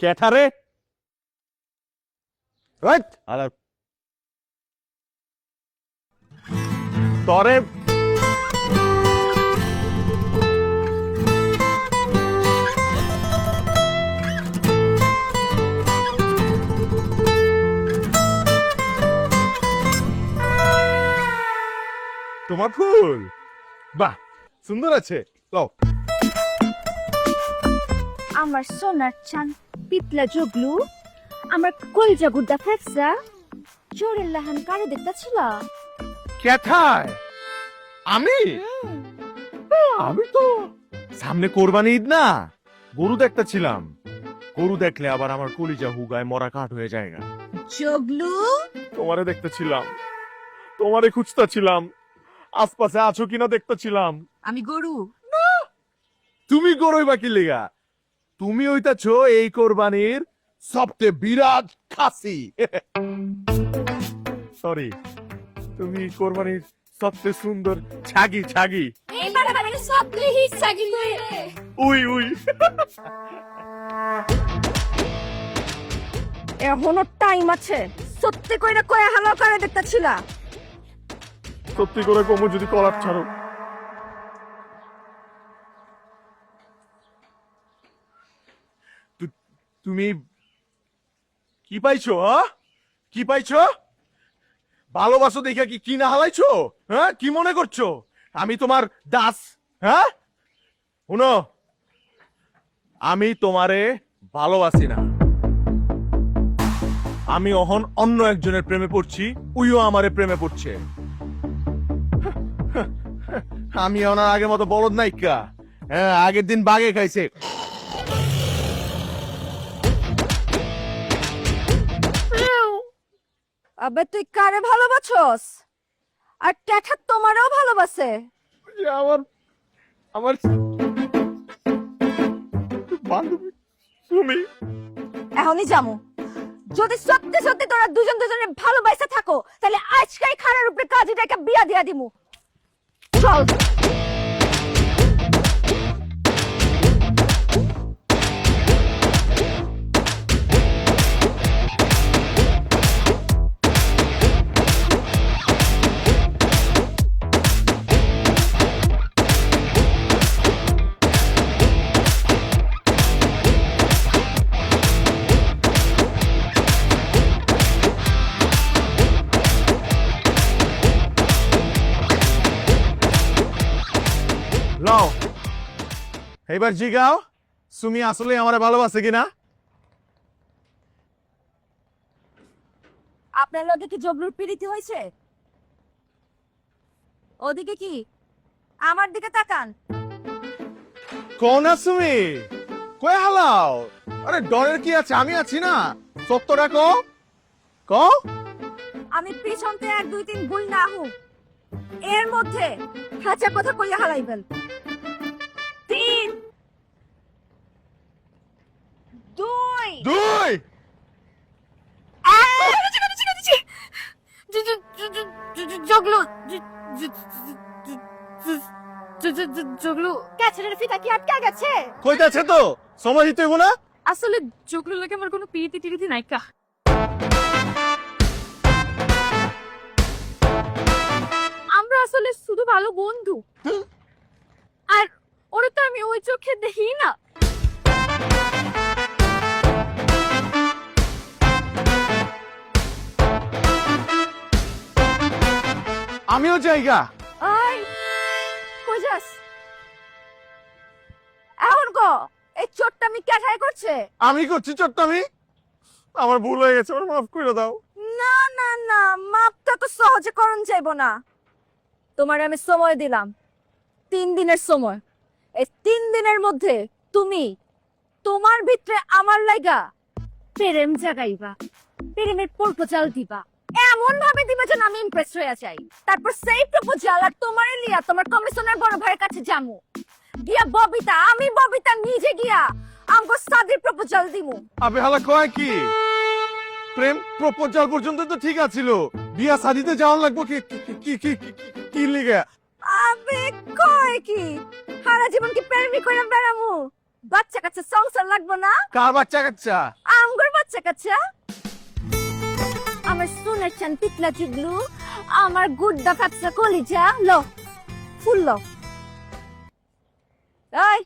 ক্যাঠারে তরে তোমার ফুল বাহ সুন্দর আছে লও আমার সোনার চান পিতলা জগলু আমার কলজা গুড্ডা ফেফসা জোরের লাহান কারে দেখতাছিল ক্যাথায় আমি আমি তো সামনে কোরবানি ঈদ না গরু দেখতেছিলাম গরু দেখলে আবার আমার কলিজা হুগায় মরা কাঠ হয়ে যায় না জগলু তোমারে দেখতেছিলাম তোমারে খুঁজতেছিলাম আশপাশে আছো কিনা দেখতেছিলাম আমি গরু তুমি গরুই বাকি লেগা তুমি হইতাছো এই কোরবানির সবচেয়ে বিরাট খাসি সরি তুমি কোরবানির সবচেয়ে সুন্দর ছাগি ছাগি এইবার আমি সবচেয়ে হিস্সা গিলো উই উই এখনো টাইম আছে সত্যি কইরা কয়া হালো করে দেখতাছিল সত্যি করে কমু যদি কলার ছাড়ো তুমি কি পাইছো কি পাইছো ভালোবাসো দেখে কি কিনা হালাইছো হ্যাঁ কি মনে করছো আমি তোমার দাস হ্যাঁ শুনো আমি তোমারে ভালোবাসি না আমি অহন অন্য একজনের প্রেমে পড়ছি উইও আমারে প্রেমে পড়ছে আমি ওনার আগের মতো বলদ নাইকা হ্যাঁ আগের দিন বাগে খাইছে আবে তুই কারে ভালোবাসছস আর ক্যাঠা তোমারও ভালোবাসে আমার আমার বান্ধবী তুমি এখনই যামু যদি সত্যি সত্যি তোরা দুজন দুজনের ভালোবাসা থাকো তাহলে আজকেই খারার উপরে কাজীটাকে বিয়া দিয়া দিমু চল লও এবার জিগাও তুমি আসলে আমার ভালোবাসে কিনা আপনার লগে কি জবলুর প্রীতি হয়েছে ওদিকে কি আমার দিকে তাকান কোন তুমি কই হালাও আরে ডরের কি আছে আমি আছি না সত্যটা কও কও আমি পিছনতে 1 2 3 ভুল না হু এর মধ্যে হাঁচা কথা কইয়া হারাইবেন 3 2 দুই জগলু জগলু ক্যাচের ফিতা কি আটকে গেছে কইতাছে তো সময় দিতে হইব না আসলে জগলু লাগে আমার কোনো পিরিতি টিরিতি নাইকা আমরা আসলে শুধু ভালো বন্ধু আর ওরে তো আমি ওই চোখে দেখি না আমিও জায়গা আই কই যাস এখন গো এই চোটটা আমি ক্যাঠাই করছে আমি করছি চট্টামি আমার ভুল হয়ে গেছে আমার মাফ করে দাও না না না মাপটা তো সহজে করন যাইব না তোমার আমি সময় দিলাম 3 দিনের সময় এই 3 দিনের মধ্যে তুমি তোমার ভিতরে আমার লাগা প্রেম জাগাইবা প্রেমের প্রপোজাল দিবা এমন ভাবে দিবা যেন আমি ইমপ্রেস হয়ে যাই তারপর সেই প্রপোজাল আর তোমার লিয়া তোমার কমিশনার বড় ভাইয়ের কাছে যামু গিয়া ববিতা আমি ববিতা নিজে গিয়া আমগো সাদির প্রপোজাল দিমু আবে হালা কয় কি প্রেম প্রপোজাল পর্যন্ত তো ঠিক আছিল বিয়া শাদিতে যাওয়ার লাগবো কি কি কি কি লিগে আবে কয় কি সারা জীবন কি প্রেমই কইরা বেড়ামু বাচ্চা কাচ্চা সংসার লাগবো না? কার বাচ্চা কাচ্চা? আমগর বাচ্চা কাচ্চা। আমার সোনার চান পিতলা চুগলু, আমার গুড্ডা ফাটসা কলিজা, লো ফুল লো। এই